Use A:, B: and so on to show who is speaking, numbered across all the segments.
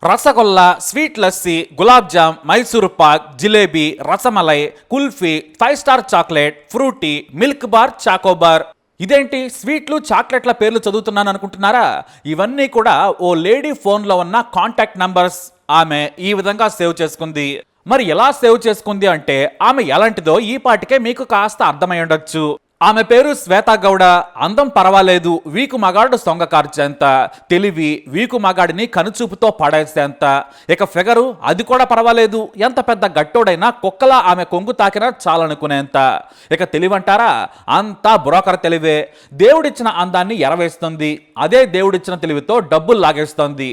A: Rasgulla, sweet lassi, gulab jam, Mysore pak, jalebi, rasmalai, kulfi, 5 star chocolate, Frooti, milk bar, chocobar. ఇదేంటి స్వీట్లు చాక్లెట్ల పేర్లు చదువుతున్నాను అనుకుంటున్నారా? ఇవన్నీ కూడా ఓ లేడీ ఫోన్లో ఉన్న కాంటాక్ట్ నంబర్స్. ఆమె ఈ విధంగా సేవ్ చేసుకుంది. మరి ఎలా సేవ్ చేసుకుంది అంటే ఆమె ఎలాంటిదో ఈ పాటికే మీకు కాస్త అర్థమై ఉండొచ్చు. ఆమె పేరు శ్వేతా గౌడ. అందం పర్వాలేదు, వీకు మగాడు సొంగ కార్చేంత, తెలివి వీకు మగాడిని కనుచూపుతో పడేసేంత, ఇక ఫిగరు అది కూడా పర్వాలేదు, ఎంత పెద్ద గట్టోడైనా కుక్కలా ఆమె కొంగు తాకినా చాలనుకునేంత. ఇక తెలివంటారా, అంతా బ్రోకర్ తెలివే. దేవుడిచ్చిన అందాన్ని ఎరవేస్తుంది, అదే దేవుడిచ్చిన తెలివితో డబ్బులు లాగేస్తోంది.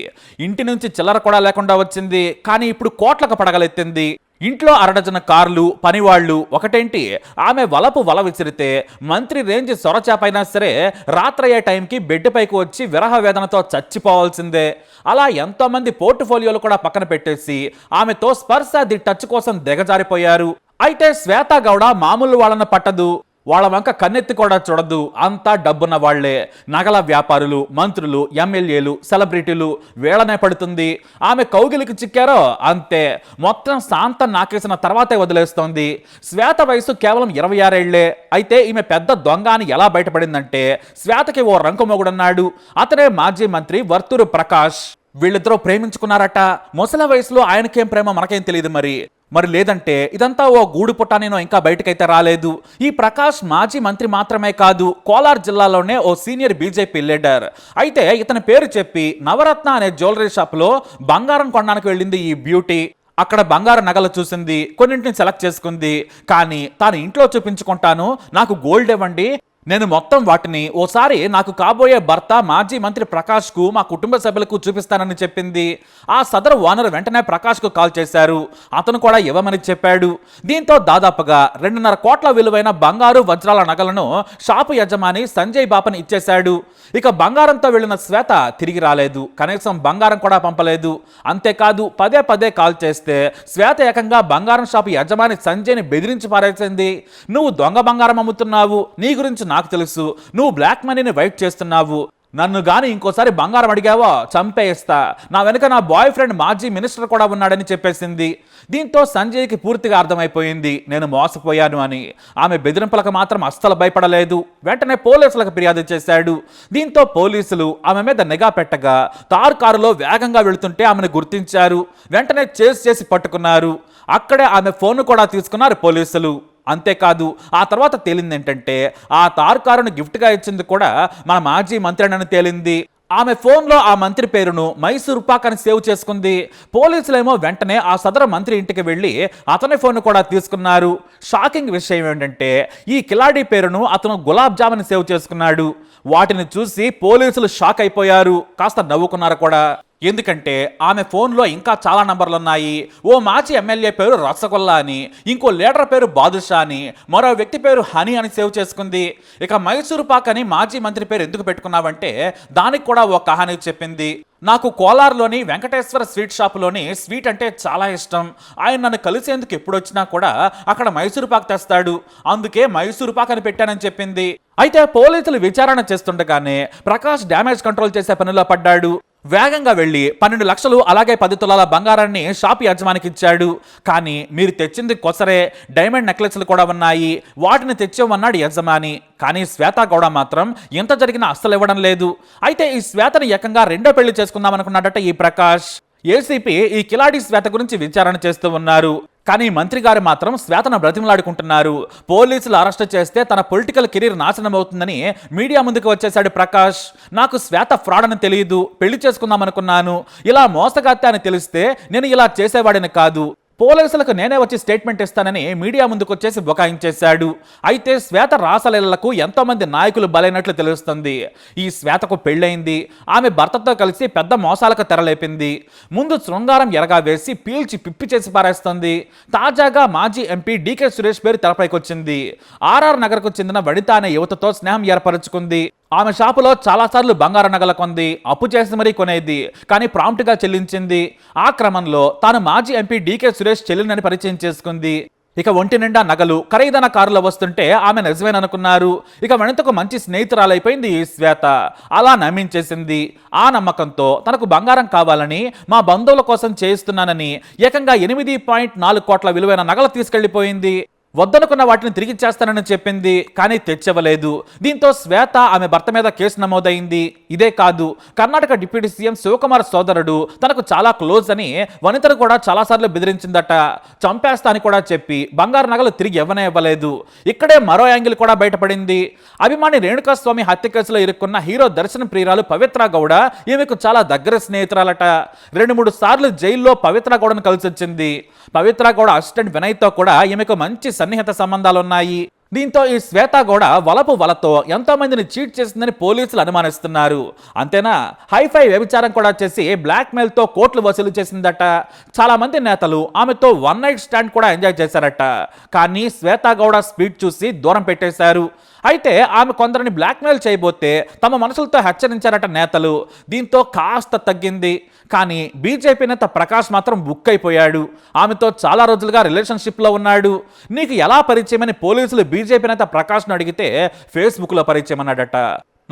A: ఇంటి నుంచి చిల్లర కూడా లేకుండా వచ్చింది, కానీ ఇప్పుడు కోట్లకు పడగలెత్తింది. ఇంట్లో అరడజన కార్లు, పనివాళ్లు. ఒకటేంటి, ఆమె వలపు వల విసిరితే మంత్రి రేంజ్ సొరచాపైనా సరే రాత్రయ్యే టైంకి బెడ్ పైకి వచ్చి విరహ వేదనతో చచ్చిపోవాల్సిందే. అలా ఎంతోమంది పోర్ట్ఫోలియోలు కూడా పక్కన పెట్టేసి ఆమెతో స్పర్శ ది టచ్ కోసం దిగజారిపోయారు. అయితే శ్వేతా గౌడ మామూలు వాళ్ళని పట్టదు, వాళ్ళ వంక కన్నెత్తి కూడా చూడదు. అంతా డబ్బున్న వాళ్లే, నగల వ్యాపారులు, మంత్రులు, ఎమ్మెల్యేలు, సెలబ్రిటీలు. వేళనే పడుతుంది. ఆమె కౌగిలికి చిక్కారో అంతే, మొత్తం శాంతం నాకేసిన తర్వాతే వదిలేస్తోంది. శ్వేత వయసు కేవలం 26 ఏళ్లే. అయితే ఈమె పెద్ద దొంగ అని ఎలా బయటపడిందంటే, శ్వేతకి ఓ రంకు మొగుడున్నాడు. అతనే మాజీ మంత్రి వర్తూరు ప్రకాష్. వీళ్ళిద్దరూ ప్రేమించుకున్నారట. ముసలి వయసులో ఆయనకేం ప్రేమ మనకేం తెలియదు మరి లేదంటే ఇదంతా ఓ గూడు పుట్టానేనో ఇంకా బయటకైతే రాలేదు. ఈ ప్రకాష్ మాజీ మంత్రి మాత్రమే కాదు, కోలార్ జిల్లాలోనే ఓ సీనియర్ బీజేపీ లీడర్. అయితే ఇతని పేరు చెప్పి నవరత్న అనే జ్యువెలరీ షాప్లో బంగారం కొనడానికి వెళ్ళింది ఈ బ్యూటీ. అక్కడ బంగారు నగలు చూసింది, కొన్నింటిని సెలెక్ట్ చేసుకుంది. కానీ తాను ఇంట్లో చూపించుకుంటాను, నాకు గోల్డ్ ఇవ్వండి, నేను మొత్తం వాటిని ఓసారి నాకు కాబోయే భర్త మాజీ మంత్రి ప్రకాష్కు, మా కుటుంబ సభ్యులకు చూపిస్తానని చెప్పింది. ఆ సదరు ఓనర్ వెంటనే ప్రకాష్కు కాల్ చేశారు. అతను కూడా ఇవ్వమని చెప్పాడు. దీంతో దాదాపుగా 2.5 కోట్ల విలువైన బంగారు వజ్రాల నగలను షాపు యజమాని సంజయ్ బాపని ఇచ్చేశాడు. ఇక బంగారంతో వెళ్లిన శ్వేత తిరిగి రాలేదు, కనీసం బంగారం కూడా పంపలేదు. అంతేకాదు పదే పదే కాల్ చేస్తే శ్వేత ఏకంగా బంగారం షాపు యజమాని సంజయ్ని బెదిరించి పారేసింది. నువ్వు దొంగ బంగారం అమ్ముతున్నావు, నీ గురించి నాకు తెలుసు, నువ్వు బ్లాక్ మనీని వైట్ చేస్తున్నావు, నన్ను గాని ఇంకోసారి బంగారం అడిగావో చంపేస్తా, నా వెనుక నా బాయ్ ఫ్రెండ్ మాజీ మినిస్టర్ కూడా ఉన్నాడని చెప్పేసింది. దీంతో సంజయ్కి పూర్తిగా అర్థమైపోయింది నేను మోసపోయాను అని. ఆమె బెదిరింపులకు మాత్రం అస్సలు భయపడలేదు. వెంటనే పోలీసులకు ఫిర్యాదు చేశాడు. దీంతో పోలీసులు ఆమె మీద నిఘా పెట్టగా తార్ కారులో వేగంగా వెళుతుంటే ఆమెను గుర్తించారు. వెంటనే చేసి పట్టుకున్నారు. అక్కడే ఆమె ఫోన్ కూడా తీసుకున్నారు పోలీసులు. అంతేకాదు ఆ తర్వాత తేలింది ఏంటంటే, ఆ తార్ కారును గిఫ్ట్గా ఇచ్చింది కూడా మన మాజీ మంత్రి అని తేలింది. ఆమె ఫోన్లో ఆ మంత్రి పేరును మైసూర్ పాక్ అని సేవ్ చేసుకుంది. పోలీసులేమో వెంటనే ఆ సదరు మంత్రి ఇంటికి వెళ్ళి అతని ఫోన్ కూడా తీసుకున్నారు. షాకింగ్ విషయం ఏంటంటే, ఈ కిలాడీ పేరును అతను గులాబ్ జామ్ అని సేవ్ చేసుకున్నాడు. వాటిని చూసి పోలీసులు షాక్ అయిపోయారు, కాస్త నవ్వుకున్నారు కూడా. ఎందుకంటే ఆమె ఫోన్లో ఇంకా చాలా నంబర్లు ఉన్నాయి. ఓ మాజీ ఎమ్మెల్యే పేరు రసగుల్లా అని, ఇంకో లీడర్ పేరు బాదుషా అని, మరో వ్యక్తి పేరు హనీ అని సేవ్ చేసుకుంది. ఇక మైసూరు పాక్ అని మాజీ మంత్రి పేరు ఎందుకు పెట్టుకున్నావంటే దానికి కూడా ఓ కహానీ చెప్పింది. నాకు కోలార్లోని వెంకటేశ్వర స్వీట్ షాపులోని స్వీట్ అంటే చాలా ఇష్టం. ఆయన నన్ను కలిసేందుకు ఎప్పుడు వచ్చినా కూడా అక్కడ మైసూరు పాక్ తెస్తాడు, అందుకే మైసూరు పాక్ అని పెట్టానని చెప్పింది. అయితే పోలీసులు విచారణ చేస్తుండగానే ప్రకాష్ డ్యామేజ్ కంట్రోల్ చేసే పనిలో పడ్డాడు. వేగంగా వెళ్ళి 12 లక్షలు అలాగే 10 తులాల బంగారాన్ని షాపు యజమానికి ఇచ్చాడు. కానీ మీరు తెచ్చింది కొసరే, డైమండ్ నెక్లెస్లు కూడా ఉన్నాయి, వాటిని తెచ్చేవన్నాడు యజమాని. కానీ శ్వేతా గౌడ మాత్రం ఎంత జరిగినా అస్సలు ఇవ్వడం లేదు. అయితే ఈ శ్వేతని ఏకంగా రెండో పెళ్లి చేసుకుందాం అనుకున్నాడట ఈ ప్రకాష్. ఏసీపీ ఈ కిలాడి శ్వేత గురించి విచారణ చేస్తూ ఉన్నారు. కానీ మంత్రి గారు మాత్రం శ్వేతను బ్రతిమలాడుకుంటున్నారు. పోలీసులు అరెస్ట్ చేస్తే తన పొలిటికల్ కెరీర్ నాశనం అవుతుందని మీడియా ముందుకు వచ్చేశాడు ప్రకాష్. నాకు శ్వేత ఫ్రాడ్ అని తెలియదు, పెళ్లి చేసుకుందాం అనుకున్నాను, ఇలా మోసగాత్తే అని తెలిస్తే నేను ఇలా చేసేవాడిని కాదు, పోలీసులకు నేనే వచ్చి స్టేట్మెంట్ ఇస్తానని మీడియా ముందుకు వచ్చేసి బుకాయించేశాడు. అయితే శ్వేత రాసలీలలకు ఎంతో మంది నాయకులు బలైనట్లు తెలుస్తుంది. ఈ శ్వేతకు పెళ్ళైంది, ఆమె భర్తతో కలిసి పెద్ద మోసాలకు తెరలేపింది. ముందు శృంగారం ఎరగా వేసి పీల్చి పిప్పి చేసి పారేస్తుంది. తాజాగా మాజీ ఎంపీ డీకే సురేష్ పేరు తెరపైకి వచ్చింది. ఆర్ఆర్ నగర్కు చెందిన వనిత అనే యువతతో స్నేహం ఏర్పరచుకుంది. ఆమె షాపులో చాలాసార్లు బంగారు నగల కొంది, అప్పు చేసి మరీ కొనేది, కానీ ప్రాంప్ట్గా చెల్లించింది. ఆ క్రమంలో తాను మాజీ ఎంపీ డీకే సురేష్ చెల్లినని పరిచయం చేసుకుంది. ఇక ఒంటి నిండా నగలు ఖరీదైన కారులో వస్తుంటే ఆమె నిజమేననుకున్నారు. ఇక వెనుతకు మంచి స్నేహితురాలైపోయింది ఈ శ్వేత. అలా నమ్మించేసింది. ఆ నమ్మకంతో తనకు బంగారం కావాలని మా బంధువుల కోసం చేయిస్తున్నానని ఏకంగా 8.4 కోట్ల విలువైన నగలు తీసుకెళ్లిపోయింది. వద్దనుకున్న వాటిని తిరిగిచ్చేస్తానని చెప్పింది, కానీ తెచ్చివ్వలేదు. దీంతో శ్వేత ఆమె భర్త మీద కేసు నమోదైంది. ఇదే కాదు, కర్ణాటక డిప్యూటీ సీఎం శివకుమార్ సోదరుడు తనకు చాలా క్లోజ్ అని వనితను కూడా చాలాసార్లు బెదిరించిందట. చంపేస్తా అని కూడా చెప్పి బంగారు నగలు తిరిగి ఇవ్వలేదు. ఇక్కడే మరో యాంగిల్ కూడా బయటపడింది. అభిమాని రేణుకాస్వామి హత్య కేసులో ఇరుక్కున్న హీరో దర్శన ప్రియురాలు పవిత్ర గౌడ ఈమెకు చాలా దగ్గర స్నేహితురాలట. 2-3 సార్లు జైల్లో పవిత్ర గౌడను కలిసి వచ్చింది. పవిత్ర గౌడ అసిస్టెంట్ వినయ్తో కూడా ఈమెకు మంచి సన్నిహిత సంబంధాలున్నాయి. దీంతో ఈ శ్వేత గౌడ వలతో ఎంతో మందిని చీట్ చేసిందని పోలీసులు అనుమానిస్తున్నారు. అంతేనా, హైఫై వ్యభిచారం కూడా చేసి బ్లాక్ మెయిల్ తో కోట్లు వసూలు చేసిందట. చాలా మంది నేతలు ఆమెతో వన్ నైట్ స్టాండ్ కూడా ఎంజాయ్ చేశారట. కానీ శ్వేత గౌడ స్పీడ్ చూసి దూరం పెట్టేశారు. అయితే ఆమె కొందరిని బ్లాక్మెయిల్ చేయబోతే తమ మనసులతో హెచ్చరించారట నేతలు. దీంతో కాస్త తగ్గింది. కానీ బీజేపీ నేత ప్రకాష్ మాత్రం బుక్ అయిపోయాడు. ఆమెతో చాలా రోజులుగా రిలేషన్షిప్లో ఉన్నాడు. నీకు ఎలా పరిచయమని పోలీసులు బీజేపీ నేత ప్రకాష్ను అడిగితే ఫేస్బుక్లో పరిచయం అన్నాడట.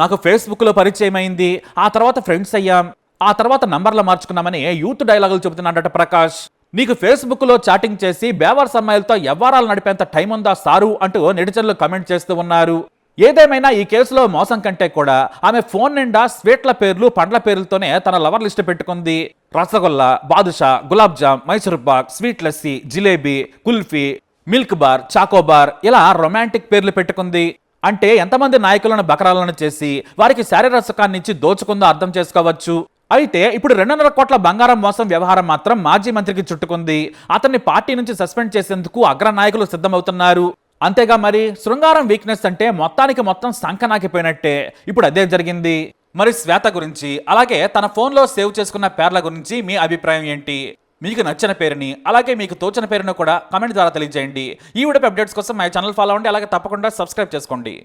A: నాకు ఫేస్బుక్లో పరిచయం అయింది, ఆ తర్వాత ఫ్రెండ్స్ అయ్యాం, ఆ తర్వాత నంబర్లు మార్చుకున్నామని యూత్ డైలాగులు చెబుతున్నాడట ప్రకాష్. నీకు ఫేస్బుక్లో చాటింగ్ చేసి బేవర్స్ అమ్మాయిలతో వ్యవహారాలు నడిపేంత టైం ఉందా సారు అంటూ నెటిజన్లు కమెంట్ చేస్తూ ఉన్నారు. ఏదేమైనా ఈ కేసులో మోసం కంటే కూడా ఆమె ఫోన్ నిండా స్వీట్ల పేర్లు పండ్ల పేర్లతోనే తన లవర్ లిస్ట్ పెట్టుకుంది. Rasgulla, badusha, gulab jam, Mysore Pak, sweet lassi, jalebi, kulfi, milk bar, Choco Bar ఇలా రొమాంటిక్ పేర్లు పెట్టుకుంది. అంటే ఎంతమంది నాయకులను బకరాలను చేసి వారికి శారీరసకాన్ని ఇచ్చి దోచుకుందో అర్థం చేసుకోవచ్చు. అయితే ఇప్పుడు 2.5 కోట్ల బంగారం మోసం వ్యవహారం మాత్రం మాజీ మంత్రికి చుట్టుకుంది. అతన్ని పార్టీ నుంచి సస్పెండ్ చేసేందుకు అగ్రనాయకులు సిద్ధమవుతున్నారు. అంతేగా మరి, శృంగారం వీక్నెస్ అంటే మొత్తానికి మొత్తం సంకనాకిపోయినట్టే. ఇప్పుడు అదే జరిగింది. మరి శ్వేత గురించి, అలాగే తన ఫోన్లో సేవ్ చేసుకున్న పేర్ల గురించి మీ అభిప్రాయం ఏంటి? మీకు నచ్చిన పేరుని, అలాగే మీకు తోచిన పేరును కూడా కామెంట్ ద్వారా తెలియజేయండి. ఈ వీడియో అప్డేట్స్ కోసం మా ఛానల్ ఫాలో అవ్వండి, అలాగే తప్పకుండా సబ్స్క్రైబ్ చేసుకోండి.